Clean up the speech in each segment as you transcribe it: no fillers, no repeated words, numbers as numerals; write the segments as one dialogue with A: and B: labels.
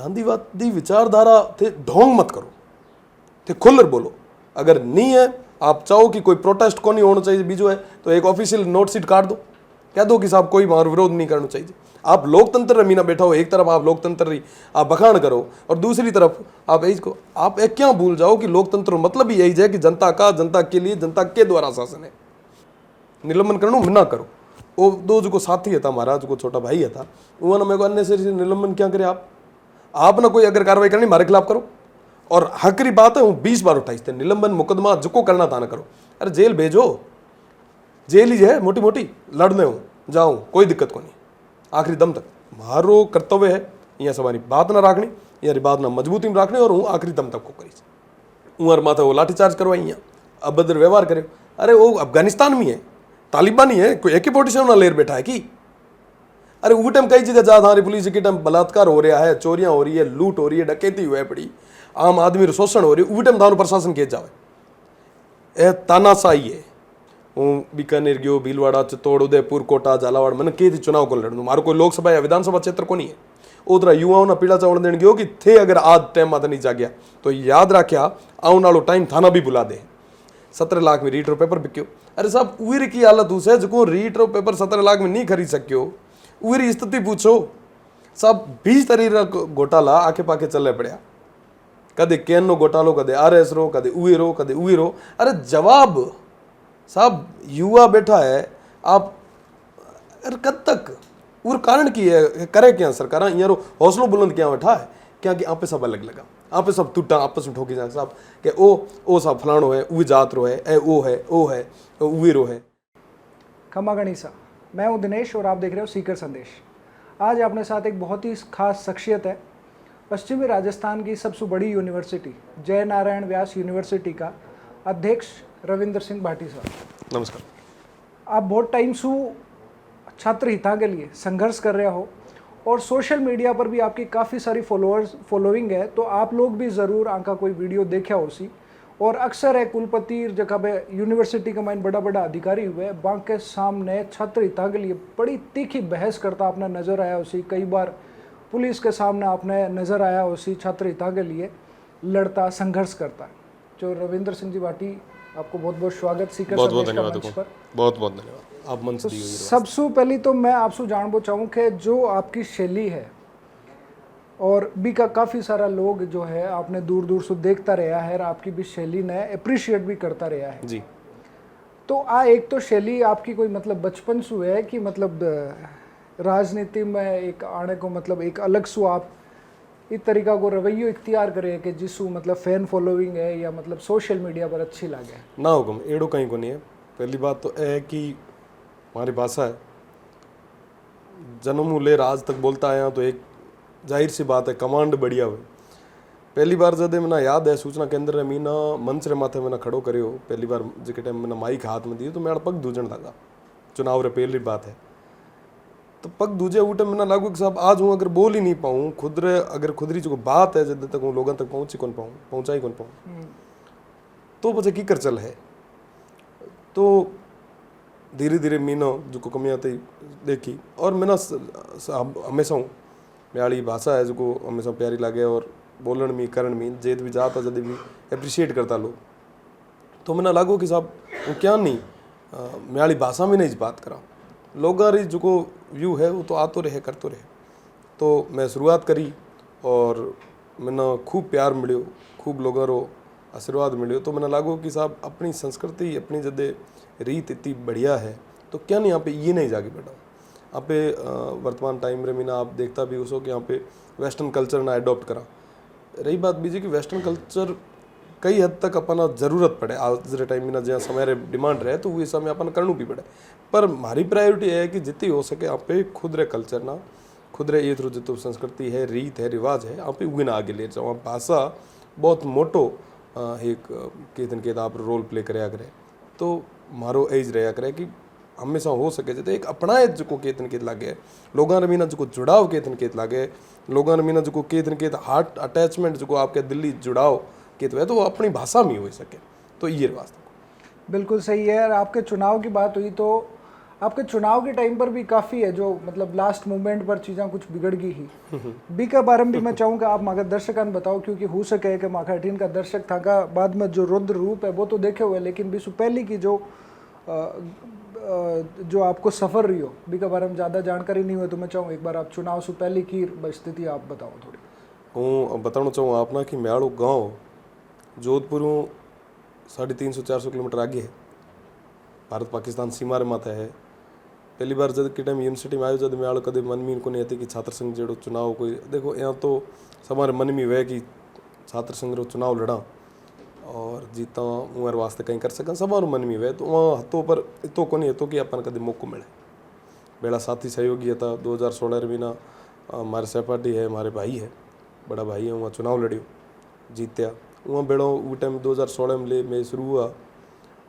A: गांधीवादी विचारधारा थे ढोंग मत करो, थे खुलकर बोलो। अगर नहीं है, आप चाहो कि कोई प्रोटेस्ट को नहीं होना चाहिए बीजो है, तो एक ऑफिशियल नोट सीट काट दो, कह दो कि साहब कोई वहां विरोध नहीं करना चाहिए। आप लोकतंत्र में मीना बैठा हो, एक तरफ आप लोकतंत्र आप बखान करो और दूसरी तरफ आप इसको आप एक क्या भूल जाओ कि लोकतंत्र मतलब ही यही है कि जनता का, जनता के लिए, जनता के द्वारा शासन है। निलंबन करो ना करो, वो दो जो साथी था हमारा, जो छोटा भाई था, उन्होंने मेरे को अननेसेसरी निलंबन क्या करे। आप ना कोई अगर कार्रवाई करनी हमारे खिलाफ करो, और हकरी बात है, वो 20 बार उठाई थे निलंबन मुकदमा जो करना था ना करो। अरे जेल भेजो, जेल ही है मोटी मोटी, लड़ने हो जाऊं कोई दिक्कत को नहीं, आखिरी दम तक मारो कर्तव्य है। यहाँ से हमारी बात ना राखनी, यारी बात ना मजबूती में राखनी, और हूँ आखिरी दम तक को करी। उमर माथे वो लाठीचार्ज करवाई, यहाँ अभद्र व्यवहार करे। अरे वो अफगानिस्तान में है, तालिबान ही है, कोई AK-47 ना लेर बैठा है कि। अरे वो टाइम कई जगह जा हमारी पुलिस के टाइम बलात्कार हो रहा है, चोरियां हो रही है, लूट हो रही है, डकैती हुआ है पड़ी, आम आदमी रो शोषण हो रही है, वो टाइम थानो प्रशासन के जावे। ए तानाशाही है। हूँ बीकानेर गयो, भीलवाड़ा, चित्तौड़, उदयपुर, कोटा, झालावाड़, मैंने के चुनाव को लड़ू, मारो कोई लोकसभा या विधानसभा क्षेत्र को नहीं है। उधर युवाओं ने पीड़ा चावल देने गयो कि थे अगर आज टाइम माता नहीं जाग्या तो याद रखा आने वालो टाइम थाना भी बुला दे। 17 लाख में रीटर पेपर बिक्यो। अरे साहब उर की हालत उसे जो रीटर पेपर 17 लाख में नहीं खरीद सक्यो, उरी स्थिति पूछो साहब। 20 तरीका घोटाला आके पाके चले पड़ा, कदे केन नो घोटालो, कदे RS रो, कदे उई रो। अरे जवाब साहब युवा बैठा है, आप अरे कद तक और कारण की है करे क्या सरकार यारो हौसलो बुलंद क्या बैठा है क्या कि आप सब अलग लगा, आप सब टूटा आपस में ठोकी जाए साहब कि ओ साहब फलाणो है, उ जात रो है, ए ओ है उई रो है।
B: खमा गणिसा, मैं हूं दिनेश और आप देख रहे हो सीकर संदेश। आज अपने साथ एक बहुत ही खास शख्सियत है, पश्चिमी राजस्थान की सबसे बड़ी यूनिवर्सिटी जय नारायण व्यास यूनिवर्सिटी का अध्यक्ष रविंद्र सिंह भाटी साहब।
A: नमस्कार।
B: आप बहुत टाइम से छात्र हिता के लिए संघर्ष कर रहे हो और सोशल मीडिया पर भी आपकी काफ़ी सारी फॉलोइंग है, तो आप लोग भी ज़रूर आका कोई वीडियो देखा हो सी। और अक्सर है कुलपति जगह पे यूनिवर्सिटी का माइन बड़ा बड़ा अधिकारी हुए बांक के सामने छात्र हिता के लिए बड़ी तीखी बहस करता आपने नज़र आया उसी। कई बार पुलिस के सामने आपने नज़र आया उसी छात्र हिता के लिए लड़ता संघर्ष करता। जो रविंद्र सिंह जी भाटी, आपको बहुत बहुत स्वागत सीकर
A: बहुत बहुत
B: संदेश का
A: धन्यवाद
B: मंच पर।
A: बहुत बहुत धन्यवाद, आप मन से दी हुई
B: सबसे पहले तो मैं आपसे जानना चाहूँ कि जो आपकी शैली है और भी का काफ़ी सारा लोग जो है आपने दूर दूर से देखता रहा है और आपकी भी शैली ने अप्रिशिएट भी करता रहा है
A: जी।
B: तो एक तो शैली आपकी कोई मतलब बचपन से है कि मतलब राजनीति में एक आने को मतलब एक अलग सु आप इस तरीका को रवैयो इख्तियार करे कि जिसू मतलब फैन फॉलोइंग है या मतलब सोशल मीडिया पर अच्छी लगे
A: ना हुक्म एड़ो कहीं को नहीं है। पहली बात तो है कि हमारी भाषा है, जन्म ले आज तक बोलता आया तो एक जाहिर सी बात है कमांड बढ़िया हुई। पहली बार जब मैंने याद है सूचना केंद्र ने मीना मंच रे माथे मैंने खड़ो करियो, पहली बार जिस टाइम मैंने माइक हाथ में दी तो मेरा पग दूजन लगा। चुनाव रे पहली बात है तो पग दूजे उठे मैंने लागू कि साहब आज हूँ अगर बोल ही नहीं पाऊँ खुद रे, अगर खुदरी जो बात है जब तक हूँ लोगों तक पहुँच ही कौन पाऊँ, पहुँचा ही कौन पाऊँ, तो पचे की कर चल है। तो धीरे धीरे मीना जो कमियाँ थी देखी और मैंने हमेशा हूँ म्याली भाषा है जो हमेशा प्यारी लगे और बोलन में करण में जेद भी जाता जब भी अप्रिशिएट करता लोग। तो मैंने लागू कि साहब वो क्या नहीं म्याली भाषा में नहीं बात करा, लोगों री जो व्यू है वो तो आतो रहे करते रहे। तो मैं शुरुआत करी और मैंने खूब प्यार मिलो, खूब लोगों रो आशीर्वाद मिलो। तो मैंने लागू कि साहब अपनी संस्कृति अपनी जदे रीत इतनी बढ़िया है तो क्या नहीं यहाँ पे ये नहीं जाके बैठा। यहाँ पे वर्तमान टाइम रे मीना आप देखता भी उसो कि यहाँ पे वेस्टर्न कल्चर ना अडॉप्ट करा। रही बात बीजी कि वेस्टर्न कल्चर कई हद तक अपना जरूरत पड़े आज रे टाइम में जहाँ समय रे डिमांड रहे तो वो समय अपन करनू भी पड़े। पर हमारी प्रायोरिटी है कि जितनी हो सके आप पे खुद रे कल्चर ना खुद रे ये थ्रू जितो संस्कृति है रीत है रिवाज है आप उगे ना आगे ले जाओ। भाषा बहुत मोटो एक केतन केत आप रोल प्ले कराया करे तो मारो एज रहा करे कि हमेशा हो सके जैसे एक अपनाए जो केतन केत लागे लोगों मीना जो जुड़ाव केतन केत लागे लोगों मीना जो केतन केत हार्ट अटैचमेंट जो आपके दिल्ली जुड़ाव केत है तो वो अपनी भाषा में हो सके। तो ये वास्तव
B: बिल्कुल सही है। और आपके चुनाव की बात हुई तो आपके चुनाव के टाइम पर भी काफ़ी है जो मतलब लास्ट मोमेंट पर चीज़ें कुछ बिगड़ गई ही बी के बारे में भी मैं चाहूँगा आप माका दर्शकान बताओ क्योंकि हो सके कि माका अठीन का दर्शक था का बाद में जो रुद्र रूप है वो तो देखे हुए लेकिन बीसु पहली की जो आपको सफ़र रही हो बी के बारे में ज़्यादा जानकारी नहीं हुई तो मैं चाहूँ एक बार आप चुनाव से पहले की स्थिति आप बताओ थोड़ी।
A: हूँ बताना चाहूँ आपना कि म्याड़ो गांव जोधपुर 350-400 किलोमीटर आगे है, भारत पाकिस्तान सीमा रे माथे है। पहली बार जब के टाइम यूनिवर्सिटी में आयो जब म्याड़ो कदे मन में को नहीं थी कि छात्र संघ जेड़ो चुनाव कोई देखो यहाँ तो हमारे मन में वह कि छात्र संघ रो चुनाव लड़ा और जीता उमर वास्ते कहीं कर सकें सब मन में वह तो वहाँ हथों पर इतो को नहीं हतो कि अपन कदे मौको मिले। बेड़ा साथी सहयोगी था 2016 में ना हमारे सहपाठी है हमारे भाई है बड़ा भाई है वहाँ चुनाव लड़ियो जीत्या वहाँ बेड़ो वो टाइम 2016 में ले मैं शुरू हुआ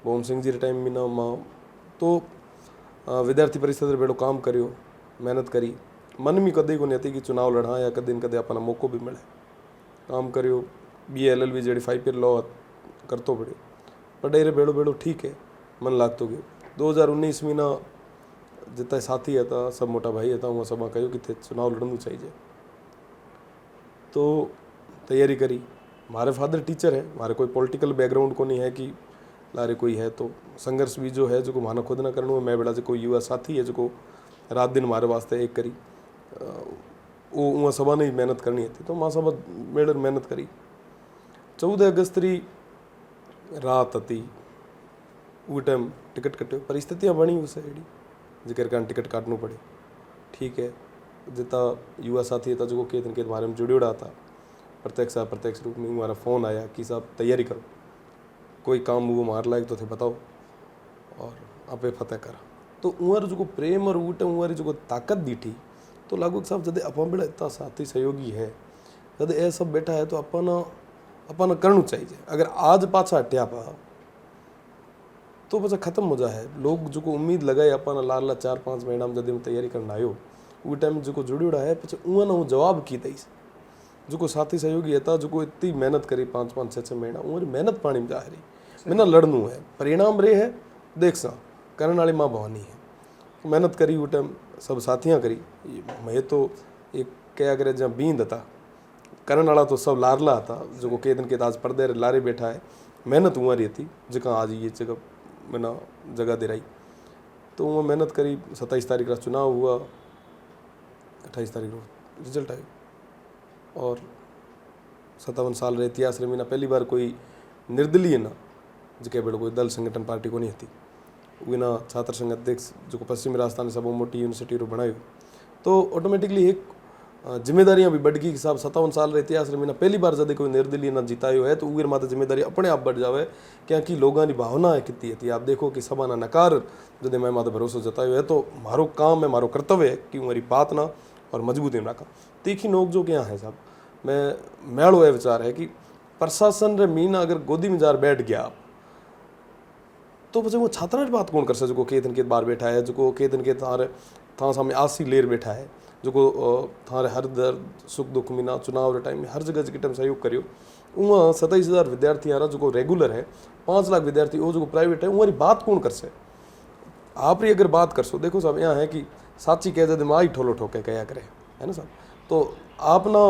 A: भोम सिंह जी टाइम में ना माँ तो विद्यार्थी परिषद बेड़ो काम करियो मेहनत करी मन में कदे को नहीं थी कि चुनाव लड़ा या कदे न कदे अपना मौको भी मिले काम करियो BA LLB JD 5 year law करतो पड़े पढ़ाई रे बेड़ो बेड़ो ठीक है मन लागतो गयो 2019 में ना जितना साथी था सब मोटा भाई था वहाँ सब कहो कि थे चुनाव लड़ना चाहिए तो तैयारी करी। हमारे फादर टीचर है हमारे कोई पॉलिटिकल बैकग्राउंड को नहीं है कि लारे कोई है तो संघर्ष भी जो है जो माना खुद ना करना मैं बेड़ा जो कोई युवा साथी है जो रात दिन हमारे वास्ते एक करी वो वहाँ सभा नहीं मेहनत करनी थी तो वहाँ सभा मेडर मेहनत करी 14 अगस्त री रात थी वो टाइम टिकट कटे परिस्थितियाँ बनी उसे एडी जिक्र कारण टिकट काटना पड़े ठीक है जितना युवा साथी था जो के दिन के बारे में जुड़ियोड़ा था प्रत्यक्ष अप्रत्यक्ष रूप में हमारा फ़ोन आया कि साहब तैयारी करो कोई काम वो मार लायक तो थे बताओ और आपे फतेह करा तो उमर जो प्रेम और ऊट उमर जो ताकत दी थी तो लागू साहब जब अपन बेड़ा इतना साथी सहयोगी है जब ये सब बैठा है तो अपन करना चाहिए। अगर आज पाछा हटिया पा तो बस खत्म हो जाए लोग जो उम्मीद लगाए अपन लाला 4-5 महीना में जब तैयारी करना आयो वो टाइम जो जुड़ियोड़ा है पीछे उन ना जवाब की दईस जो साथी सहयोगी था जो इतनी मेहनत करी 5-5-6 महीना उमर मेहनत पानी में जा रही मैंने लड़नू है परिणाम रे है देख सा करने वाली माँ भवानी है मेहनत करी वो टाइम सब साथियाँ करी मैं तो एक क्या करे जहाँ बींद था करने वाला तो सब लारला था जो के दिन के आज पर्दे लारे बैठा है मेहनत हुआ रही थी जगह आज ये जगह मैंने जगह दे रही तो वो मेहनत करी 27 तारीख का चुनाव हुआ 28 तारीख को रिजल्ट आया और 57 साल रहे इतिहास रे मीना पहली बार कोई निर्दलीय ना जिके बेड़ो कोई दल संगठन पार्टी को नहीं थी वो ना छात्र संघ अध्यक्ष जो पश्चिमी राजस्थान सब मोटी यूनिवर्सिटी रो बनायो तो ऑटोमेटिकली एक जिम्मेदारियां भी बढ़ गई कि साहब 57 साल रे इतिहास रे मीना पहली बार जब कोई निर्दलीय ना जितायो है तो उगर माते जिम्मेदारी अपने आप बढ़ जावे क्योंकि लोगों की भावना है कितनी थी आप देखो कि सभा ना नकार जब मैं माते भरोसा जतायो है तो मारो काम है मारो कर्तव्य है कि मेरी बात ना और मजबूती में रखा तीखी नोक जो क्या है साहब मैं मेड़ो यह विचार है कि प्रशासन रे मीना अगर गोदी में जार बैठ गया आप तो बच्चे वो छात्रा की बात कौन कर सके जो के दिन के बार बैठा है जो के दिन के था सामने आसी लेर बैठा है जो थारे हर दर्द सुख दुख मीना चुनाव टाइम में हर जगह के टाइम सहयोग करियो वहाँ 27,000 विद्यार्थी आ रहा जो रेगुलर है 5 लाख विद्यार्थी वो जो प्राइवेट है उमारी बात कौन कर से आप अगर बात कर सो देखो साहब यहाँ है कि साची कह दे माँ ही ठोलो ठोके कया करे है ना साहब तो आप ना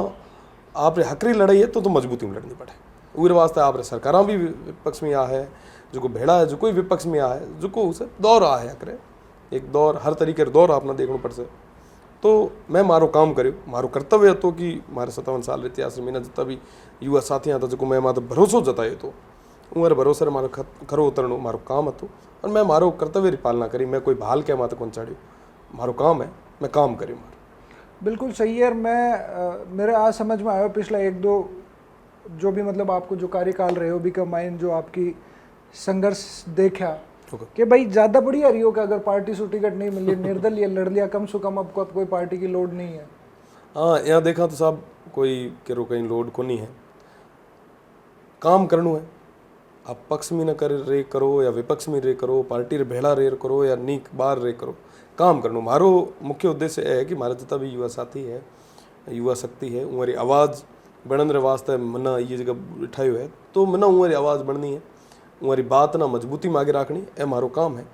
A: आप हकरी लड़ाई है तो मजबूती में लड़नी पड़े उर वास्ते आप सरकारा भी विपक्ष में आ है जो भेड़ा है जो कोई विपक्ष में आ है जो उसे दौर आ है करे एक दौर हर तरीके दौर आपने देखना पड़ से तो मैं मारो काम करो मारो कर्तव्य तो कि मारे 57 साल इतिहास में जितना भी युवा साथी था जो मैं माते भरोसो जतायो तो उमर भरोसे मारो खरो उतरणो मारो काम हतो और मैं मारो कर्तव्य री पालना करी मैं कोई भाल क्या माते कौन चाड़ियो मारो काम है मैं काम करी मारो
B: बिल्कुल सही है। मैं मेरे आज समझ में आया पिछला 1-2 जो भी मतलब आपको जो कार्यकाल रहे हो भी का माइंड जो आपकी संघर्ष देखा कि भाई ज़्यादा बढ़िया रही हो कि अगर पार्टी से टिकट नहीं मिली निर्दलीय लड़ लिया कम से कम अब कोई पार्टी की लोड नहीं है।
A: हाँ यहाँ देखा तो साहब कोई करो कहीं लोड को नहीं है काम करना है आप पक्ष में न कर रे करो या विपक्ष में रे करो पार्टी रे भेड़ा रे करो या नीक बार रे करो काम करना मारो मुख्य उद्देश्य है कि हमारा जितना भी युवा साथी है युवा शक्ति है उमरी आवाज़ बढ़न रे वास्ते मना ये जगह बिठायो है तो मना उमरी आवाज़ बढ़नी है उमरी बात ना मजबूती में आगे रखनी है मारो काम है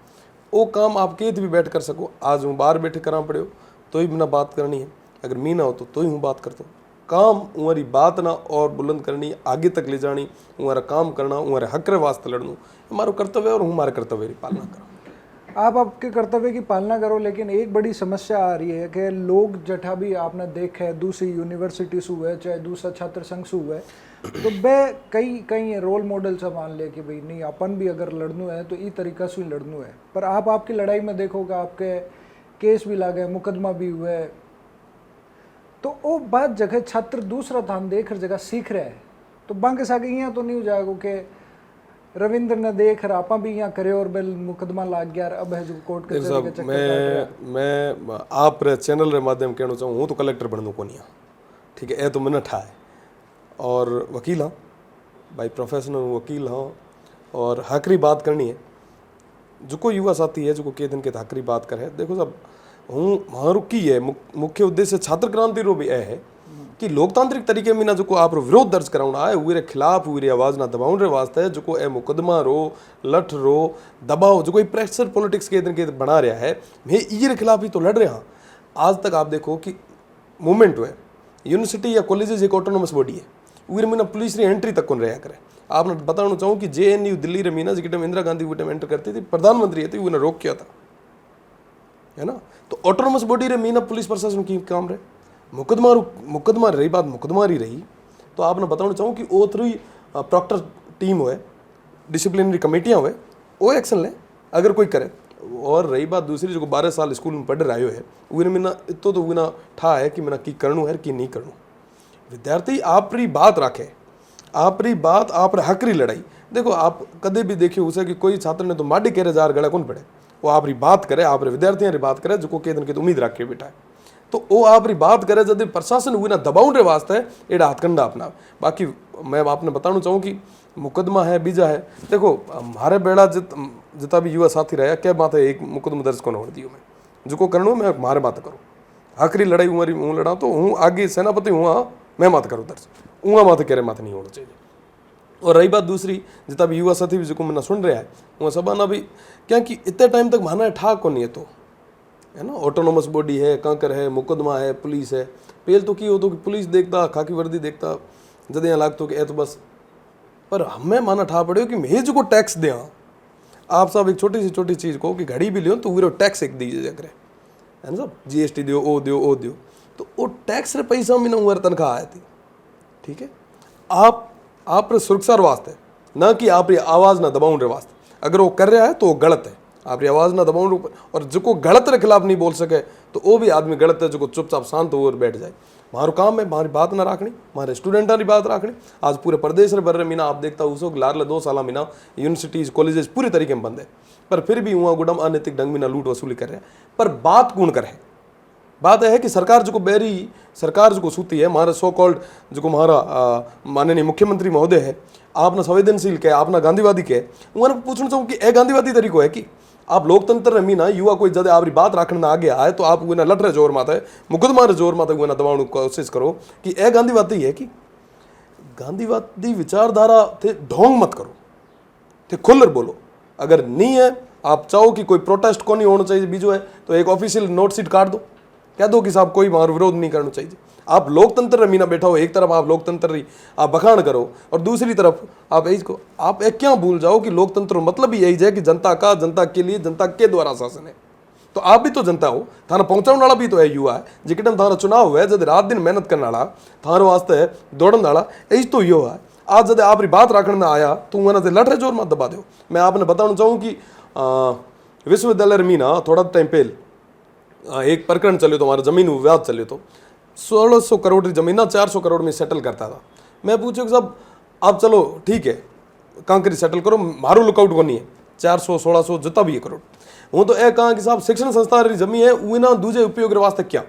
A: वो काम आप केत भी बैठ कर सको। आज हूँ बाहर बैठे करा पड़े तो ही बिना बात करनी है, अगर मी ना हो तो ही हूँ बात करता हूँ। काम उमारी बात ना और बुलंद करनी, आगे तक ले जानी, उमारा काम करना, उमारे हक रे वास्ते लड़नू हमारो कर्तव्य है और हमारे कर्तव्य की पालना करा।
B: आप आपके कर्तव्य की पालना करो, लेकिन एक बड़ी समस्या आ रही है कि लोग जठा भी आपने देखे है दूसरी यूनिवर्सिटी से हुए चाहे दूसरा छात्र संघ से हुए, तो बे कई रोल मॉडल से मान ले कि भाई नहीं अपन भी अगर लड़नू है तो ई तरीका से ही लड़नू है। पर आप आपकी लड़ाई में देखोगे आपके केस भी लागे, मुकदमा भी हुए, तो वो बात जगह छात्र दूसरा थान देख हर जगह सीख रहे हैं, तो बांके सागे यहाँ तो नहीं हो जाएगा कि रविंद्र ने देख रहा आपा भी यहाँ करे और बिल मुकदमा लाग गया अब है जो कोर्ट के चक्कर
A: मैं आप रे चैनल रे माध्यम कहना चाहूँ, हूँ तो कलेक्टर बनू को नहीं, ठीक है, ए तो मैंने ठा है और वकील हाँ भाई, प्रोफेशनल वकील हाँ, और हकरी बात करनी है। जो कोई युवा साथी है जो के दिन के हकरी बात करे, देखो साहब हूँ मारू की है मुख्य उद्देश्य छात्र क्रांति रो भी है कि लोकतांत्रिक तरीके में ना जो आप विरोध दर्ज कराना है उरे खिलाफ उरे आवाज ना दबाउन रे वास्ते जो ए मुकदमा रो लठ रो दबाव जो कोई प्रेशर पॉलिटिक्स के दिन के बना रहा है, मैं ये खिलाफ ही तो लड़ रहा। आज तक आप देखो कि मूवमेंट हुए यूनिवर्सिटी या कॉलेजेस एक ऑटोनोमस बॉडी है, उरे में ना पुलिस री एंट्री तक कौन रहा करे। आपने बताना चाहूँ कि JNU दिल्ली रे मीना जिस इंदिरा गांधी वो टाइम एंटर करती थी, प्रधानमंत्री थी, उन्हें रोक किया था, है ना। तो ऑटोनोमस बॉडी रे मीना पुलिस प्रशासन की काम रहे, मुकदमा रही बात मुकदमा रही, तो आपने बताना चाहूँ कि ओ थ्रू प्रॉक्टर टीम हुए, डिसिप्लिनरी कमेटियाँ हुए, वो एक्शन ले अगर कोई करे। और रही बात दूसरी, जो 12 साल स्कूल में पढ़ रहे है उन्हें मिना इतो तो उन्हें ठा है कि मैंने की करणू है कि नहीं करणू। विद्यार्थी आप री बात रखे, आप री बात आप हक री लड़ाई। देखो आप कदे भी देखिए उसे कि कोई छात्र ने तो माडी केरे जार गड़ा कौन पड़े, वो आप री बात करे, आप रे विद्यार्थियों री बात करे, जो के दिन की तो उम्मीद रखे बेटा है, तो वो आप री बात करे जब प्रशासन हुई ना दबाव रे वास्ते एड़ा हथकंडा अपना। बाकी मैं आपने बताना चाहूँ कि मुकदमा है बीजा है, देखो हमारे बेड़ा जितना भी युवा साथी रहा क्या बात है, एक मुकदमा दर्ज को होने दियो मैं जो करणो मैं मारे बात करूँ, आखिरी लड़ाई उमारी हूँ लड़ा तो हूँ आगे सेनापति हूँ, हाँ मैं मात करूँ दर्ज, ऊँगा माते कह रहे माते नहीं होना चाहिए। और रही बात दूसरी, जितना भी युवा साथी भी जो मैंने सुन रहा है वहाँ सबाना भी क्या कि इतने टाइम तक माना ठाक को नहीं है, तो है ना ऑटोनोमस बॉडी है, कांकर है, मुकदमा है, पुलिस है। पहले तो की हो तो कि पुलिस देखता, खाकी वर्दी देखता, जब यहाँ लागतो कि ए तो बस, पर हमें माना ठा पड़े कि मैं जो को टैक्स दें। आप सब एक छोटी सी छोटी चीज़ को कि घड़ी भी लियो तो वो टैक्स एक दीजिए करे, है ना सब GST दियो ओ दियो ओ दियो, तो वो टैक्स रे पैसा में ना उम्र तनख्वाह आया थी, ठीक है। आप सुरक्षा वास्ते ना कि आप आवाज़ ना दबाउन रे वास्ते, अगर वो कर रहा है तो वो गलत है, आप आवाज़ ना दबाउन ऊपर। और जो गलत के खिलाफ नहीं बोल सके तो वो भी आदमी गलत है, जो चुपचाप शांत हो और बैठ जाए। हमारा काम है हमारी बात ना रखनी, हमारे स्टूडेंटा की बात रखनी। आज पूरे प्रदेश रे भर मीना आप देखता उसो लारले 2 साल मीना यूनिवर्सिटीज कॉलेजेस पूरी तरीके में बंद है, पर फिर भी वहाँ गुडम अनैतिक ढंग में ना लूट वसूली कर रहे हैं। पर बात कौन करे, बात यह है कि सरकार जो बेरी सरकार जो सूती है, हमारा सो कॉल्ड जो हमारा माननीय मुख्यमंत्री महोदय है, आपने संवेदनशील के आपना गांधीवादी के, उन्हें पूछना चाहूँ कि ए गांधीवादी तरीको है कि आप लोकतंत्र में ना युवा कोई जब आपकी बात रखने ना आगे आए तो आप उन्हें लट रहे जोर माता है, मुकदमा रे जोर माता उन्हें दबाने की कोशिश करो कि ए गांधीवादी है कि गांधीवादी विचारधारा थे ढोंग मत करो, थे खुलकर बोलो। अगर नहीं है आप चाहो कि कोई प्रोटेस्ट को नहीं होना चाहिए बीजो है तो एक ऑफिशियल नोट सीट काट दो, कह दो कि साहब कोई हमारा विरोध नहीं करना चाहिए। आप लोकतंत्र मीना बैठा हो, एक तरफ आप लोकतंत्र आप बखान करो और दूसरी तरफ आप इसको आप एक क्या भूल जाओ कि लोकतंत्र मतलब ही यही है कि जनता का, जनता के लिए, जनता के द्वारा शासन है। तो आप भी तो जनता हो, थाना पहुंचाने वाला भी तो है युवा है, जिकटम थारा चुनाव हुआ है जब रात दिन मेहनत करने वाला थारे वास्ते दौड़न वाला यही तो यो है। आज जब आप बात रखने में आया तो वहां से लड़ रहे जोर मत दबा दो। मैं आपने बताना चाहूँ कि विश्वविद्यालय मीना थोड़ा टाइम पहले एक प्रकरण चले तो हमारा जमीन विवाद चले तो 1600 करोड़ की जमीन ना 400 करोड़ में सेटल करता था। मैं पूछो कि साहब आप चलो ठीक है कांकरी सेटल करो, मारो लुकआउट को नहीं है 400 1600 जितना भी है करोड़, वो तो ए कहा कि साहब शिक्षण संस्थान जमी है वो ना दूजे उपयोग वास्ते क्या।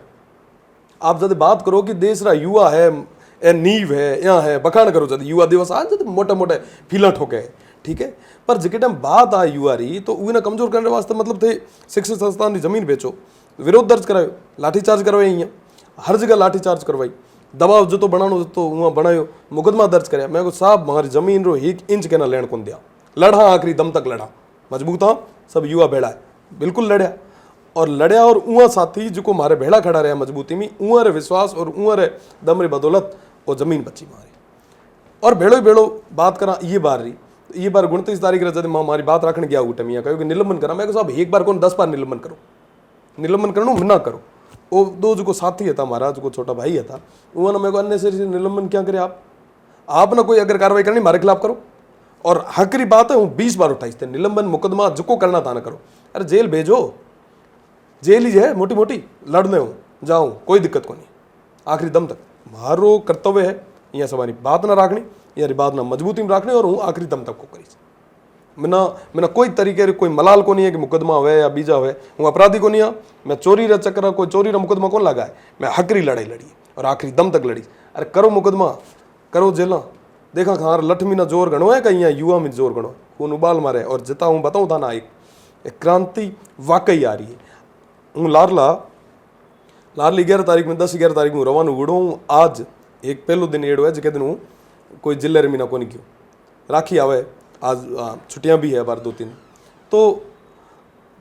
A: आप जब बात करो कि देश रा युवा है, ए नींव है, यहाँ है, बखान करो जब युवा दिवस आज जब मोटे मोटे फीला ठोके, ठीक है। पर जिके टाइम बात आ युवा रही तो उन्हें कमजोर करने वास्ते मतलब थे शिक्षण संस्थान की जमीन बेचो, विरोध दर्ज करायो, लाठीचार्ज करवाई, यहाँ हर जगह लाठीचार्ज करवाई, दबाव जो तो बनानो तो वहाँ बनायो, मुकदमा दर्ज कराया। मैं को साहब हमारी जमीन रो 1 इंच के ना लेन कौन दिया, लड़ा आखिरी दम तक लड़ा, मजबूत हाँ सब युवा बेड़ा है, बिल्कुल लड़िया और उहा साथी जो मारे भेड़ा खड़ा रहा मजबूती में, उहा रे विश्वास और उहा रे दम रे बदौलत वो जमीन बची मारी। और भेड़ो ही भेड़ो बात करा ये बार रही, ये बार 29 तारीख रे जब मां मारी बात रखने गया उठे मियाँ कहो कि निलंबन करा, मैं कहा साहब एक बार कौन 10 बार निलंबन करो, निलंबन करो मना करो। वो दो जो साथी था हमारा, जो छोटा भाई था, उन्होंने मेरे को अननेसेसरी निलंबन क्या करे आप ना कोई अगर कार्रवाई करनी हमारे खिलाफ करो। और हकरी बात है वो 20 बार उठाई थे निलंबन मुकदमा जो करना था ना करो, अरे जेल भेजो, जेल ही है मोटी मोटी लड़ने हो जाऊँ कोई दिक्कत को नहीं, आखिरी दम तक मारो कर्तव्य है। यहाँ से हमारी बात ना रखनी, यारी बात ना मजबूती में रखनी और हूँ आखिरी दम तक को करी। मैंने कोई तरीके रे कोई मलाल को नहीं है कि मुकदमा हुए या बीजा हुए, हूँ अपराधी को नहीं हाँ, मैं चोरी रे चक्कर कोई चोरी रा मुकदमा कौन लगा है, मैं हकरी लड़ाई लड़ी और आखिरी दम तक लड़ी। अरे करो मुकदमा करो जेला, देखा खार लठ में ना जोर गणो है कहीं युवा में जोर गणो, खून उबाल मारे और जिता हूँ बताऊँ था ना एक क्रांति वाकई आ रही है। हूँ लारली 11 तारीख में 10-11 तारीख में रवाना उड़ो हूँ। आज एक पहलो दिन एड़ो है जिके दिन हूँ कोई जिले रे मीना को नहीं क्यों राखी आवे, आज छुट्टियां भी है बार 2-3, तो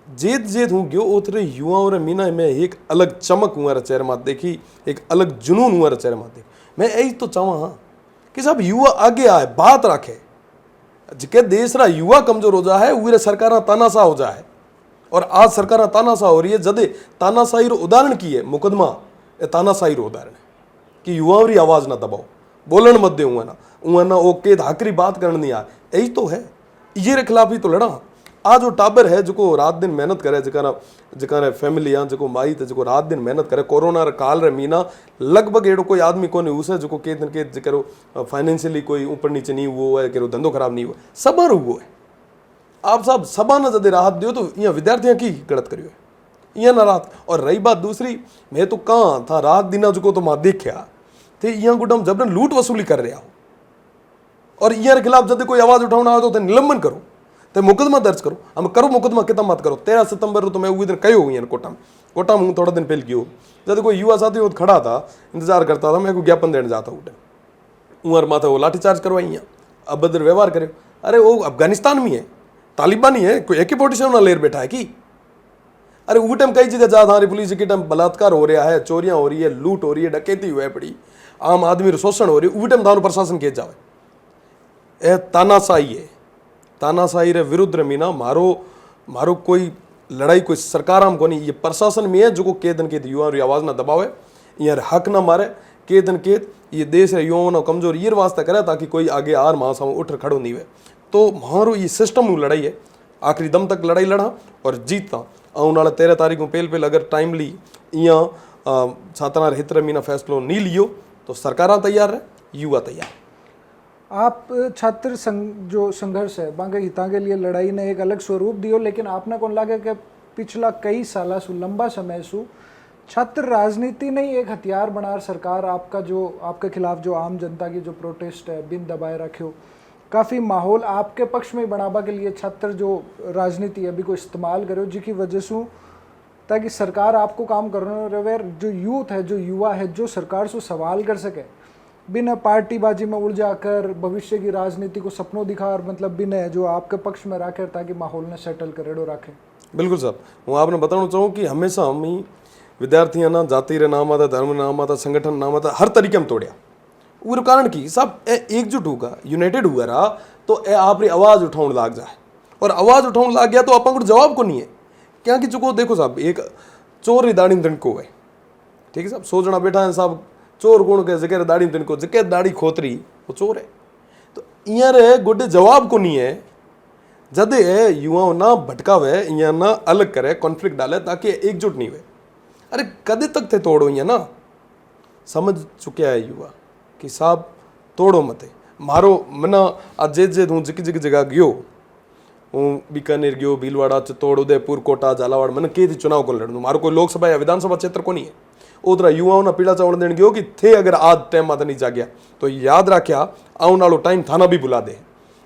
A: जेत हूँ गयो उतरे युवाओं रे मीना में एक अलग चमक हुआ रे चेहरे मात देखी, एक अलग जुनून हुआ रे चेहरे मात देखी। मैं यही तो चाहवा हाँ कि सब युवा आगे आए, बात रखे, जिके देश रा युवा कमजोर हो जा है वे सरकार तानाशाह हो जा है। और आज सरकार तानाशाह हो रही है, जदे तानाशाही रो उदाहरण की है मुकदमा, ये तानाशाही रो उदाहरण है कि युवाओं री आवाज ना दबाओ, बोलन मत दे उन्हें ना ओके धाकरी बात करनी नहीं आ, यही तो है, ये रे खिलाफ ही तो लड़ा। आज वो टाबर है जो रात दिन मेहनत करे, जरा फैमिली जो माई थे जो रात दिन मेहनत करे, कोरोना रे काल रे मीना लगभग एड़ो कोई आदमी को नहीं उसे जो के दिन के जरो फाइनेंशियली कोई ऊपर नीचे नहीं हुआ है, करो धंधो खराब नहीं हुआ, सब हुआ है। आप साहब सबा ना जदे राहत दियो तो यहाँ विद्यार्थियों की गलत करियो है, यहाँ ना राहत। और रही बात दूसरी, मैं तो कहाँ था रात दिना जो तो मां देखा थे यहाँ गुडम जबरन लूट वसूली कर रहा हो, और यहाँ खिलाफ जब कोई आवाज उठाना हो तो निलंबन करो, तो मुकदमा दर्ज करो, हम करो मुकदमा कितना मत करो। 13 सितंबर तो मैं वो दिन कहो हुई कोटा में थोड़ा दिन पहले गयो, जब कोई युवा साथी वो खड़ा था इंतजार करता था, मैं को ज्ञापन देने जाता उठे उमर माथा वो लाठीचार्ज करवाई, यहाँ अभद्र व्यवहार करे। अरे वो अफगानिस्तान में है, तालिबान ही है, कोई AK-47 ना लेर बैठा है कि? अरे वो टाइम कई जगह जा हमारी पुलिस के टाइम बलात्कार हो रहा है, चोरियां हो रही है, लूट हो रही है, डकैती हुआ है पड़ी, आम आदमी शोषण हो रही है, वो टाइम थानो प्रशासन के जावे ए तानाशाही है, तानाशाही रे विरुद्ध रे मीना मारो कोई लड़ाई कोई सरकार आम को नहीं, ये प्रशासन में है जो के दिन के युवा री आवाज ना दबावे, यार हक ना मारे के दिन के ये देश रे युवाओं ना कमजोर ये वास्ते करे ताकि कोई आगे आर महासाम उठ खड़ो नहीं हुए। तो मारो ये सिस्टम लड़ाई है, आखिरी दम तक लड़ाई लड़ा और जीता। आने वाला 13 तारीख में पहले अगर टाइमली यहाँ छात्रा हित रे मीना फैसलो नहीं लियो तो सरकार तैयार है, युवा तैयार।
B: आप छात्र संघ जो संघर्ष है बांके हितां के लिए लड़ाई ने एक अलग स्वरूप दियो, लेकिन आपने कौन लगे कि पिछला कई साल सु लंबा समय सु छात्र राजनीति नहीं एक हथियार बना सरकार आपके खिलाफ जो आम जनता की जो प्रोटेस्ट है बिन दबाए रखो, काफ़ी माहौल आपके पक्ष में बढ़ावा के लिए छात्र जो राजनीति अभी को इस्तेमाल करो जिसकी वजह से ताकि सरकार आपको काम करने रहे, जो यूथ है जो युवा है जो सरकार से सवाल कर सके बिना पार्टीबाजी में उलझा कर भविष्य की राजनीति को सपनों दिखा और मतलब बिना जो आपके पक्ष में रखे ताकि माहौल ने सेटल करेडो रखे।
A: बिल्कुल साहब, मैं आपने बताना चाहूँ कि हमेशा हम ही विद्यार्थियां ना जाति रे नाम आता, धर्म नाम आता, संगठन नाम आता, हर तरीके में तोड़िया। वो कारण की सब एकजुट होगा, यूनाइटेड हुआ रहा तो ए आपरी आवाज़ उठाने लाग जाए, और आवाज़ उठाने लाग गया तो अपन को जवाब को नहीं है क्या कि चुको। देखो साहब एक चोर री दाड़ी में को है, ठीक है साहब, 100 जना बैठा है साहब, चोर कौन के जगह दाड़ी में को जगह दाड़ी खोतरी वो चोर है। तो यहाँ रे गोडे जवाब को नहीं है, जदे युवाओं ना भटकावे यहाँ ना अलग करे कॉन्फ्लिक्ट डाले ताकि एकजुट नहीं हुए। अरे कदे तक थे तोड़ो, यहाँ ना समझ चुके है युवा कि साहब तोड़ो मत मारो। मना आज जे हूँ जिकी जगह गयो, हूँ बीकानेर गयो, भीलवाड़ा, चित्तौड़, उदयपुर, कोटा, झालावाड़, मैंने के चुनाव को लड़ू, मारो कोई लोकसभा या विधानसभा क्षेत्र को नहीं है। उधर युवाओं ने पीड़ा चावल देने गयो कि थे अगर आज टाइम माता नहीं जागया तो याद रखा आने वालो टाइम थाना भी बुला दे।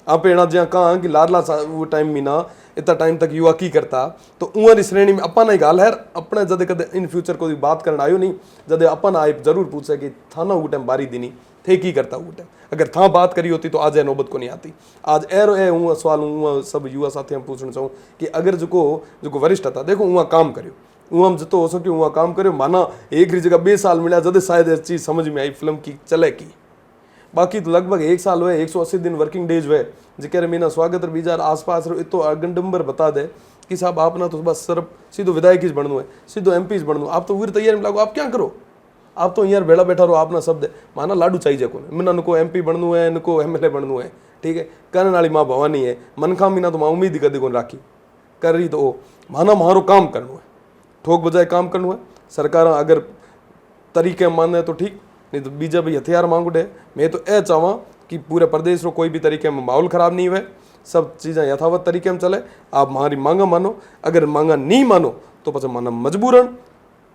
A: आप एना जहाँ कहा कि लाडला वो टाइम मीना इतना टाइम तक युवा की करता, तो उमर श्रेणी में अपन गाल है अपने जदे कदे इन फ्यूचर कोई बात करना आयो नहीं, जदे अपन आए जरूर पूछे कि थाना वो टाइम बारी दिनी थे की करता वो टाइम अगर था बात करी होती तो आज ए नौबत को नहीं आती। आज एरो ए हूँ सवाल हूँ सब युवा साथी हम पूछना चाहूँ कि अगर जो वरिष्ठ था देखो वहाँ काम करियो हम जितो हो सके वहाँ काम करियो माना एक जगह 2 साल मिला जब शायद ये चीज़ समझ में आई फिल्म की चले की। बाकी तो लगभग 1 साल हुए 180 दिन वर्किंग डेज हुए जिक्र मीना स्वागत बीजार आसपास इतो अगंडम्बर बता दे कि साहब आप ना तो बस सिर्फ सीधो विधायक ही बनू है सीधो MP बनू आप तो पूरी तैयारी में लागो आप क्या करो आप तो यार बेड़ा बैठा रहो आप ना शब्द माना लाडू चाहिए को मिना इनको MP बनू है इनको MLA बनू है ठीक है करने वाली माँ भवानी है मनखा मीना तो माँ उम्मीद ही कदी को राखी कर रही तो माना मारो काम करना है ठोक बजाय काम करना है। सरकार अगर तरीके माने तो ठीक नहीं तो बीजा भी हथियार मांगो दे। मैं तो ए चाहवा कि पूरे प्रदेश रो कोई भी तरीके में माहौल खराब नहीं हुए सब चीज़ें यथावत तरीके में चले। आप हमारी मांगा मानो अगर मांगा नहीं मानो तो पचा माना मजबूरन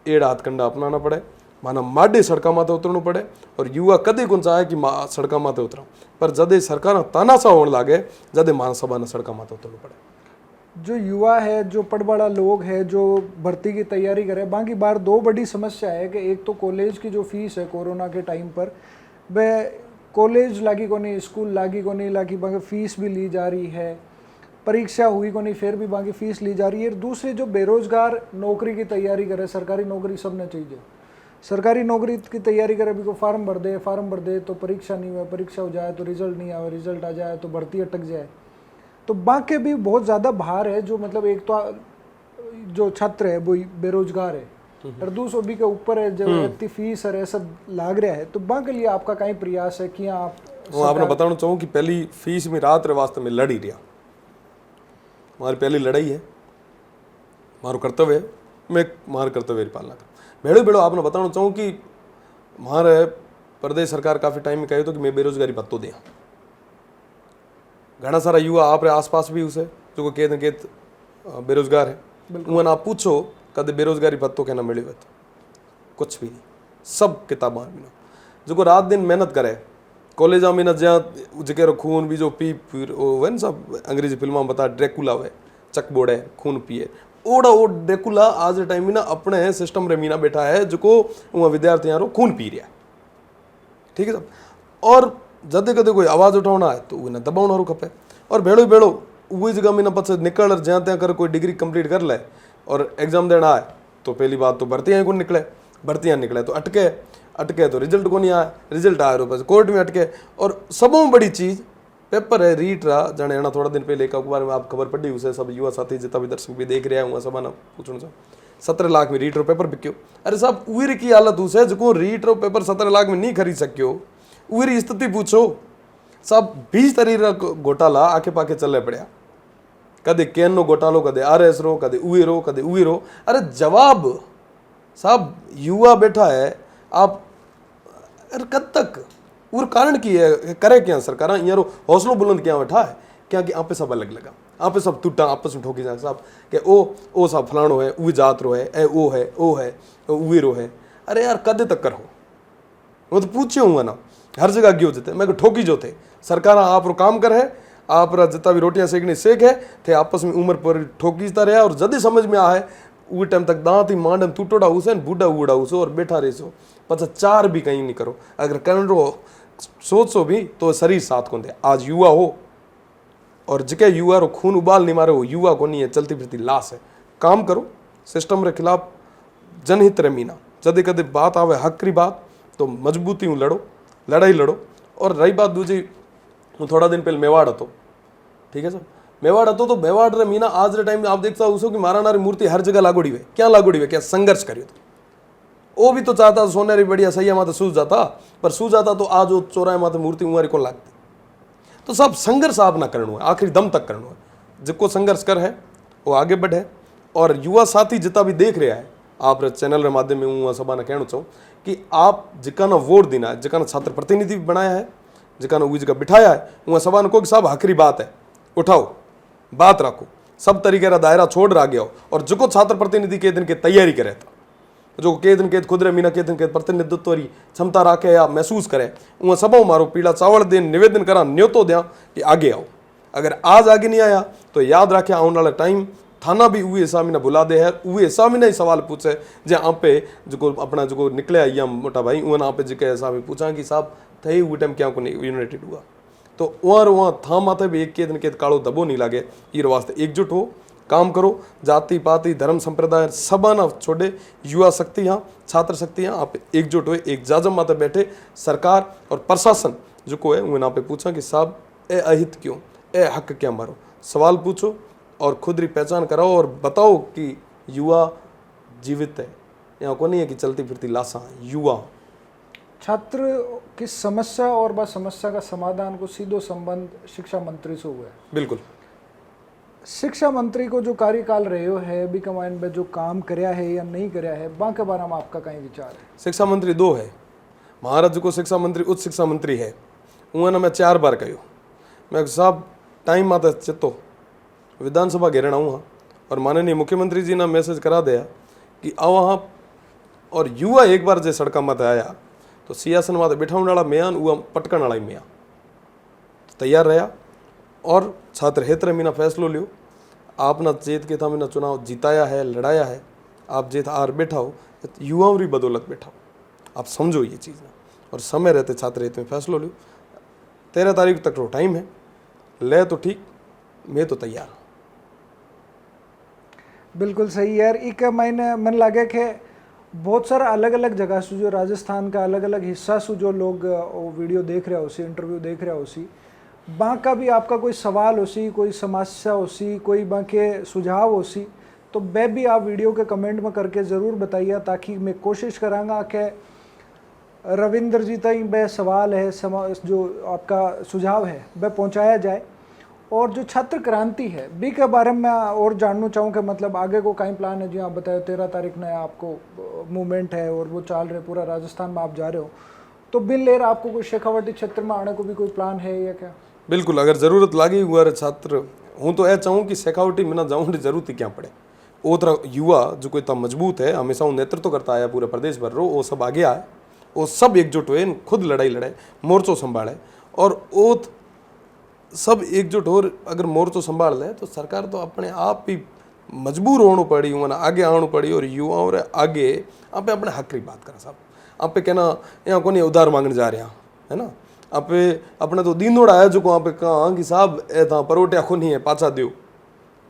A: एड़ा हाथकंडा अपनाना पड़े माना माडे सड़का माते उतरना पड़े। और युवा कदे कौन चाहे कि सड़का माते उतरा पर जदे सरकार तानाशा होने लागे जदे महासभा ने सड़का माते उतरना पड़े।
B: जो युवा है जो पढ़ लोग है जो भर्ती की तैयारी करे बाकी बार 2 बड़ी समस्या है कि एक तो कॉलेज की जो फीस है कोरोना के टाइम पर वह कॉलेज लागी को नहीं स्कूल लागी को नहीं लागी बाकी फीस भी ली जा रही है परीक्षा हुई को नहीं फिर भी बाकी फीस ली जा रही है। दूसरी जो बेरोजगार नौकरी की तैयारी करे सरकारी नौकरी सबने चाहिए सरकारी नौकरी की तैयारी करे भी को फार्म भर दे तो परीक्षा नहीं हुआ परीक्षा हो जाए तो रिजल्ट नहीं आए रिजल्ट आ जाए तो भर्ती अटक जाए तो बाकी भी बहुत ज़्यादा भार है जो मतलब एक तो जो छात्र है वो बेरोजगार है और दूसरों भी के ऊपर है जब व्यक्ति फीस और सब लाग रहा है तो बाकी लिए आपका कहीं प्रयास है कि आप
A: आपने बताना चाहूँ कि पहली फीस में रात रे वास्ते में लड़ी रहा हमारी पहली लड़ाई है मारो कर्तव्य है मैं मार कर्तव्य की पालना कर भेड़ो भेड़ो आपने बताना चाहूँ कि हमारे प्रदेश सरकार काफ़ी टाइम में कहे तो कि मैं बेरोजगारी भत्तो दिया घना सारा युवा आप आसपास भी उसे जो केत न केत बेरोजगार है उन आप पूछो कदे बेरोजगारी भत्तो कहना मिले हुए तो कुछ भी नहीं सब किताबा में जो रात दिन मेहनत करे कॉलेज में ना जहाँ जगह खून भी जो पी फिर वो ना सब अंग्रेजी फिल्म में बता ड्रैकुला हुए चकबोड़ है खून पिए ओड़ा वो ड्रैकुला आज टाइम में ना अपने सिस्टम रे मीना बैठा है जो को वहाँ विद्यार्थी यारो खून पी रहा ठीक है सब। और जदे कदे कोई आवाज़ उठाना है तो उन्हें दबाना खपे और भेड़ो भेड़ो वही जगह में ना पछ निकल जहाँ त्या कर कोई डिग्री कंप्लीट कर ले और एग्जाम देना आए तो पहली बात तो भर्तियाँ को निकले भर्तियाँ निकले तो अटके तो रिजल्ट को नहीं आए रिजल्ट आए तो बस कोर्ट में अटके। और सबों बड़ी चीज़ पेपर है रीट रहा जाने आना थोड़ा दिन पहले एक अखबार में आप खबर पड़ी उसे सब युवा साथी जितना भी दर्शक भी देख रहे हैं वहाँ सब ना पूछना चाहो 17 लाख में रीट रो पेपर बिक्यो। अरे साहब उर की हालत उसे जो रीट रो पेपर 17 लाख में नहीं खरीद सक्यो उरी स्थिति पूछो सब 20 तरीका घोटाला आके पाके चले पड़िया कदे केन नो घोटालो कदे RS रो कदे उई रो। अरे जवाब साहब युवा बैठा है आप अरे कद तक और कारण की है करे क्या सरकार यारो हौसलो बुलंद क्या बैठा है क्या कि आप पे सब अलग लगा आप पे सब टूटा आपस में ठोकी जाए साहब कि ओ साहब फलानो है उ जात रो है ए ओ है उई रो है। अरे यार कदे तक कर हो वो तो पूछे हुआ ना हर जगह क्यों जते मैं ठोकी जो थे सरकार आप रो काम कर है आप जितना भी रोटियां सेकनी सेक है थे आपस में उम्र पर ठोकीता रहा और जल्दी समझ में आ है वो टाइम तक दांत ही मांडम टूटोड़ा उसे बूढ़ा उड़ा उसे और बैठा रहे सो पचा 4 भी कहीं नहीं करो अगर करन रो सोच सो भी तो शरीर साथ को दे। आज युवा हो और जिके युवा रो खून उबाल नहीं मारे हो युवा को नहीं है चलती फिरती लाश है। काम करो सिस्टम रे खिलाफ जनहित रे मीना जदे कदे बात आवे हक री बात तो मजबूती हूँ लड़ाई लड़ो। और रही बात दूसरी हूँ थोड़ा दिन पहले मेवाड़ हतो ठीक है सर मेवाड़ हतो तो मेवाड़ रे मीना आज रे टाइम में आप देखता उसो कि महाराणा मूर्ति हर जगह लागोड़ी हुए क्या लागोड़ी हुए क्या संघर्ष करियो तो वो भी तो चाहता सोने री बढ़िया सही माते सूझ जाता पर सूझ जाता तो आज वो चौराहे माते मूर्ति उमारी को लागती। तो सब संघर्ष आप ना करना है आखिरी दम तक करना है जिसको संघर्ष कर है वो आगे बढ़े। और युवा साथी जितना भी देख रहा है आप चैनल के माध्यम में हूँ सभा ने कहना चाहूँ कि आप जिका ना वोट देना है जिका ना छात्र प्रतिनिधि बनाया है जिका ना वो जगह बिठाया है वहाँ सभा ने को कि साहब आखिरी बात है उठाओ बात रखो सब तरीके का दायरा छोड़ रहा गया हो। और जो छात्र प्रतिनिधि के दिन की तैयारी करे था जो के दिन के खुद रे मीना के दिन के प्रतिनिधित्व री क्षमता रखे या महसूस करे वहाँ सब मारो पीड़ा चावल दिन निवेदन करा न्योतो दिया कि आगे आओ। अगर आज आगे नहीं आया तो याद रखे आने वाला टाइम थाना भी उहे हिसाब में बुला दे है, उहे हिसाब में ही सवाल पूछे जे आप पे जो अपना जो निकले या मोटा भाई उन आप जिके हिसाब में पूछा कि साहब थे उस टाइम क्या को यूनाइटेड हुआ, तो वहाँ था माथे भी एक केद न केद कालो दबो नहीं लागे। ये वास्ते एकजुट हो, काम करो, जाति पाति धर्म संप्रदाय सब ना छोड़े, युवा शक्ति यहाँ छात्र शक्ति यहाँ आप एकजुट हुए, एक जाजम माथे बैठे, सरकार और प्रशासन जो को है उन आप पूछा कि साहब ए अहित क्यों, ए हक क्या मारो, सवाल पूछो और खुद री पहचान कराओ और बताओ कि युवा जीवित है, यहाँ को नहीं है कि चलती फिरती लाशा। युवा
B: छात्र की समस्या और बस समस्या का समाधान को सीधो संबंध शिक्षा मंत्री से हुआ है।
A: बिल्कुल।
B: शिक्षा मंत्री को जो कार्यकाल रहे हो है भी कमाइन में जो काम करया है या नहीं करया है, बाके बारे में आपका कहीं विचार है?
A: शिक्षा मंत्री दो है, महाराज को शिक्षा मंत्री उच्च शिक्षा मंत्री है, उन्होंने मैं 4 बार कहो, मैं साहब टाइम आता चितो विधानसभा घेरण आऊँ और माननीय मुख्यमंत्री जी ने मैसेज करा दिया कि आओ वहाँ, और युवा एक बार जो सड़क मत आया तो सियासन माते बिठाने वाला मैं हुआ पटकण वाला ही मैं तैयार रहा और छात्र हेतर मीना फैसलो लियो, आपना जेत के था मीना चुनाव जिताया है, लड़ाया है, आप जेत आर बैठा हो, युवाओं की बदौलत बैठा हो, आप समझो ये चीज़ ना, और समय रहते छात्र हित में फैसलो लियो। 13 तारीख तक तो टाइम है, ले तो ठीक, मैं तो तैयार हूँ।
B: बिल्कुल सही यार। एक मैंने मन लगे कि बहुत सारा अलग अलग जगह से जो राजस्थान का अलग अलग हिस्सा से जो लोग वो वीडियो देख रहे हो सी, इंटरव्यू देख रहे हो सी, बाँ का भी आपका कोई सवाल हो सी, कोई समस्या हो सी, कोई बाँ के सुझाव हो सी, तो वह भी आप वीडियो के कमेंट में करके ज़रूर बताइए, ताकि मैं कोशिश करांगा कि रविंद्र जी तक वह सवाल है जो आपका सुझाव है वह पहुंचाया जाए। और जो छात्र क्रांति है बी के बारे में और जानना चाहूँ कि मतलब आगे को कहीं प्लान है? जी आप बताए 13 तारीख में आपको मूवमेंट है और वो चल रहे पूरा राजस्थान में आप जा रहे हो, तो बिन लेर आपको कोई शेखावटी क्षेत्र में आने को भी कोई प्लान है या क्या?
A: बिल्कुल, अगर ज़रूरत लागी हुआ छात्र हूँ तो यह चाहूँ कि शेखावटी में ना जाऊँ जरूरत ही क्या पड़े। वो तरह युवा जो कोई इतना मजबूत है, हमेशा वो नेतृत्व करता आया पूरे प्रदेश भर रो, वो सब आगे आए, वो सब एकजुट हुए, खुद लड़ाई लड़े, मोर्चो संभाले, और वो सब एकजुट हो अगर मोर्चो संभाल ले तो सरकार तो अपने आप ही मजबूर होना पड़ी, वरना आगे आना पड़ी, और युवाओं रे आगे आप अपने हक की बात करा साहब, आप पे कहना यहाँ को नहीं उधार मांगने जा रहे हैं, है ना, आप अपने तो दीनोड़ा है जो को आप कहा कि साहब ए था परोटिया को नहीं है पाछा दो,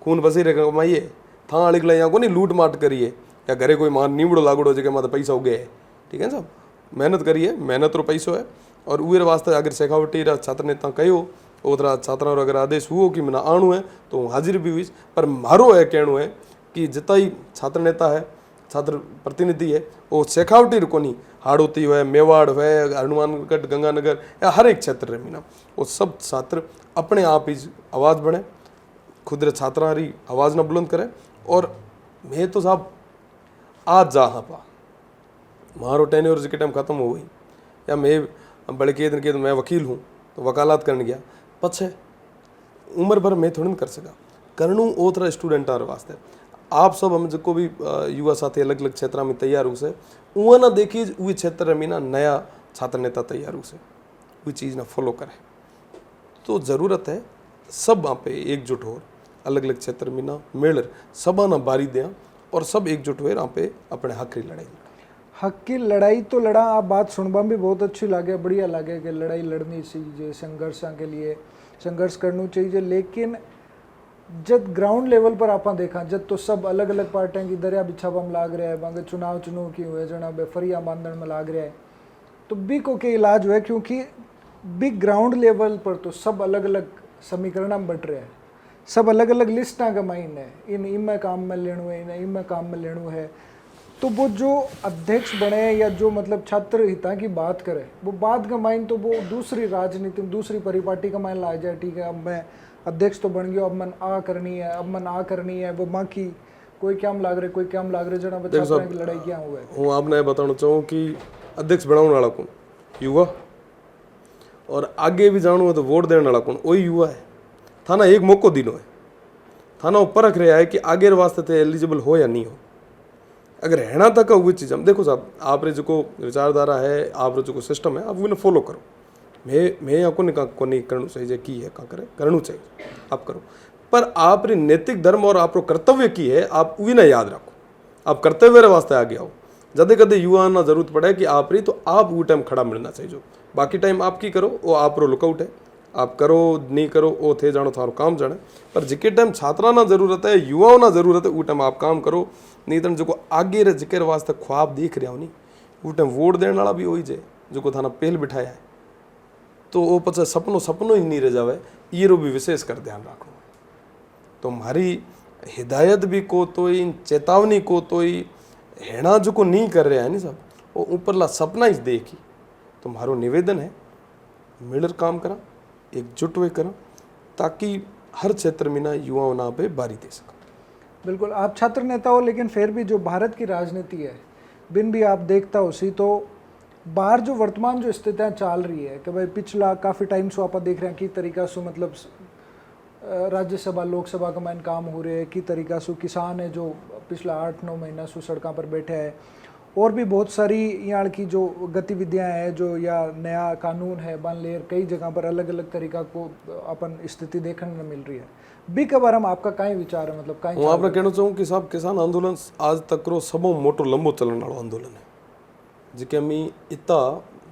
A: खून पसीरे कमाइए, था अड़िकला यहाँ को नहीं लूट माट करिए, या घरे कोई मान नीवड़ो लागड़ो जगह माता पैसा उगे है, ठीक है साहब, मेहनत करिए, मेहनत रो पैसो है। और उर वास्ते अगर शेखावटी छात्र नेता कहो ओतरा छात्रा अगर आदेश हुओ कि मैंने आणु है तो हाजिर भी हुई, पर मारो है कहणो है कि जितना ही छात्र नेता है, छात्र प्रतिनिधि है, वो शेखावटी को नहीं, हाड़ोती है, मेवाड़ है, हनुमानगढ़, गंगानगर या हर एक क्षेत्र है मीना, वो सब छात्र अपने आप ही आवाज़ बढ़े, खुद रे छात्रा री आवाज़ ना बुलंद करे। और मैं तो साहब आज जा हाँ पा मारो टेन्योर जी के टाइम खत्म हो गई, या मैं बड़े के मैं वकील हूँ तो वकालत करने गया, पछे उम्र भर मैं थोड़ी कर सका करणू ओ तरह स्टूडेंट आर वास्ते आप सब हम जो भी युवा साथी अलग अलग क्षेत्र में तैयार हो से उह ना देखिए वही क्षेत्र में ना नया छात्र नेता तैयार हो से वही चीज़ ना फॉलो करे, तो ज़रूरत है सब वहाँ पे एकजुट हो, अलग अलग क्षेत्र में ना मेल सब ना बारी दें और सब एकजुट हुए वहाँ पे अपने हक की लड़ाई।
B: हक की लड़ाई तो लड़ा, आप बात सुनबा भी बहुत अच्छी लगे, बढ़िया लगे कि लड़ाई लड़नी चाहिए, संघर्षों के लिए संघर्ष करना चाहिए, लेकिन जब ग्राउंड लेवल पर आप देखा जब तो सब अलग अलग पार्टियां की दरिया बिछावा में लाग रहा है, बांगे चुनाव की हुए जना बेफरिया मानदंड में लाग रहा है, तो बी को के इलाज हुआ, क्योंकि बिग ग्राउंड लेवल पर तो सब अलग अलग समीकरण में बट रहे हैं, सब अलग अलग लिस्टा का माइन है, इन इनमें काम में लेणु है, इन इनमें काम में लेणु है, तो वो जो अध्यक्ष बने या जो मतलब छात्र हिता की बात करे वो बाद का माइन तो वो दूसरी राजनीति दूसरी परिपाटी का माइन ला जाए, ठीक है अब मैं अध्यक्ष तो बन गया, अब मन आ करनी है, अब मन आ करनी है, वो माँ की कोई क्या लाग रहे, कोई क्या लाग रहे, जना छात्रों की लड़ाई क्या हुआ है।
A: हूँ आपने बताना चाहूँ कि अध्यक्ष बनाने वाला कौन युवा, और आगे भी जानू है तो वोट देने वाला कौन वही युवा है। थाना एक मौको दिनो है, थाना वो परख रहा है कि आगे वास्ते थे एलिजिबल हो या नहीं हो, अगर रहना तक वही चीज़ हम देखो साहब आप रे जो विचारधारा है, आप रे जो सिस्टम है, आप उन्हें फॉलो करो। मैं यहाँ को नहीं करना चाहिए की है कहाँ करे करना चाहिए आप करो, पर आप री नैतिक धर्म और आप कर्तव्य की है, आप वी ना याद रखो, आप कर्तव्य रे वास्ते आगे आओ। जदे कदे युवा ना जरूरत पड़े कि आप री, तो आप वो टाइम खड़ा मिलना चाहिए। जो बाकी टाइम आप की करो वो आप रो लुकआउट है, आप करो नहीं करो वो थे जानो थारो काम जाने। पर जिके टाइम छात्रा ना जरूरत है, युवाओं ना जरूरत है, वो टाइम आप काम करो। नहीं तो जो आगे रे जिके वास्ते ख्वाब देख रहे हो नहीं, वो टाइम वोट देने वाला भी वही जे जो थाना पहल बिठाया है, तो वो पचा सपनो ही नहीं रह जावे। ये रो भी विशेष कर ध्यान रखो। तो हमारी हिदायत भी को तो ही, चेतावनी को तो ही हेणा जो को नहीं कर रहे हैं नहीं सब, वो ऊपरला सपना ही देखी। तो हमारो निवेदन है मिलकर काम करा, एकजुट हुए करा, ताकि हर क्षेत्र में ना युवाओं ना पे बारी दे सका।
B: बिल्कुल, आप छात्र नेता हो, लेकिन फिर भी जो भारत की राजनीति है बिन भी आप देखता हो सी, तो बाहर जो वर्तमान जो स्थितियाँ चल रही है कि भाई पिछला काफ़ी टाइम से आप देख रहे हैं कि तरीका से मतलब राज्यसभा लोकसभा का मैन काम हो रहे हैं, कि तरीका से किसान है जो पिछला 8-9 महीना से सड़कों पर बैठे हैं, और भी बहुत सारी यहाँ की जो गतिविधियाँ हैं जो या नया कानून है बन ले, कई जगह पर अलग अलग तरीका को अपन स्थिति देखने मिल रही है। बी के बारे में आपका कई विचार है, मतलब कई
A: हूँ आपने कहना चाहूँ कि साहब किसान आंदोलन आज तक रो सबो मोटो लंबो चलने वाला आंदोलन है, जिके में इतना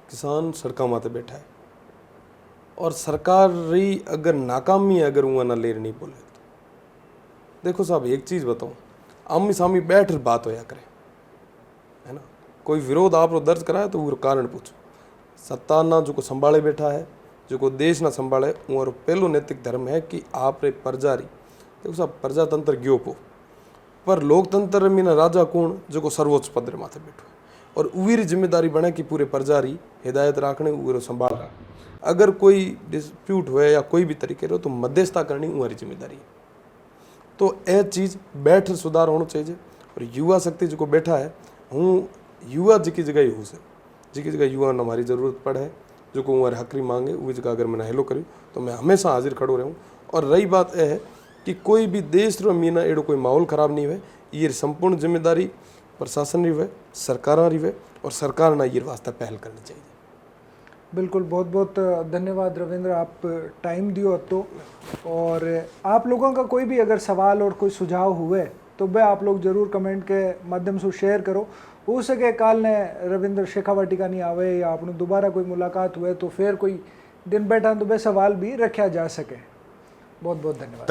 A: किसान सड़कों माते बैठा है। और सरकार री अगर नाकामी अगर वहाँ ना लेर नहीं बोले तो देखो साहब एक चीज़ बताऊँ, आमनी सामनी बैठ बात होया करे है ना, कोई विरोध आप दर्ज कराए तो वो कारण पूछो। सत्ता ना जो को संभाले बैठा है, जो को देश ना संभाले, वो पहलो नैतिक धर्म है कि आप रे प्रजा री, देखो साहब प्रजातंत्र गयो को, पर लोकतंत्र में ना राजा कौन जो को सर्वोच्च पद रे माथे बैठो है, और उरी जिम्मेदारी बने कि पूरे प्रजा री हिदायत रखने वो संभाल रहा। अगर कोई डिस्प्यूट हुए या कोई भी तरीके रो तो मध्यस्थता करनी उरी जिम्मेदारी है। तो यह चीज़ बैठ सुधार होना चाहिए। और युवा शक्ति जो को बैठा है, हूँ युवा जी की जगह ही हूँ से जी जगह युवा ने हमारी ज़रूरत पड़े, जो को हमारे हकरी मांगे वो जगह अगर मैंने हेलो करी तो मैं हमेशा हाजिर खड़ो रहूँ। और रही बात यह है कि कोई भी देश रो मीना एड़ो कोई माहौल खराब नहीं हुए, ये संपूर्ण जिम्मेदारी प्रशासन रही है, सरकार रही है, और सरकार ना ये वास्ते पहल करनी चाहिए।
B: बिल्कुल, बहुत बहुत धन्यवाद रविंद्र, आप टाइम दियो तो। और आप लोगों का कोई भी अगर सवाल और कोई सुझाव हुए तो वह आप लोग जरूर कमेंट के माध्यम से शेयर करो। हो सके काल ने रविंद्र शेखावटी का नहीं आवे या आपने दोबारा कोई मुलाकात हुए तो फिर कोई दिन बैठा तो वह सवाल भी रखा जा सके। बहुत बहुत धन्यवाद।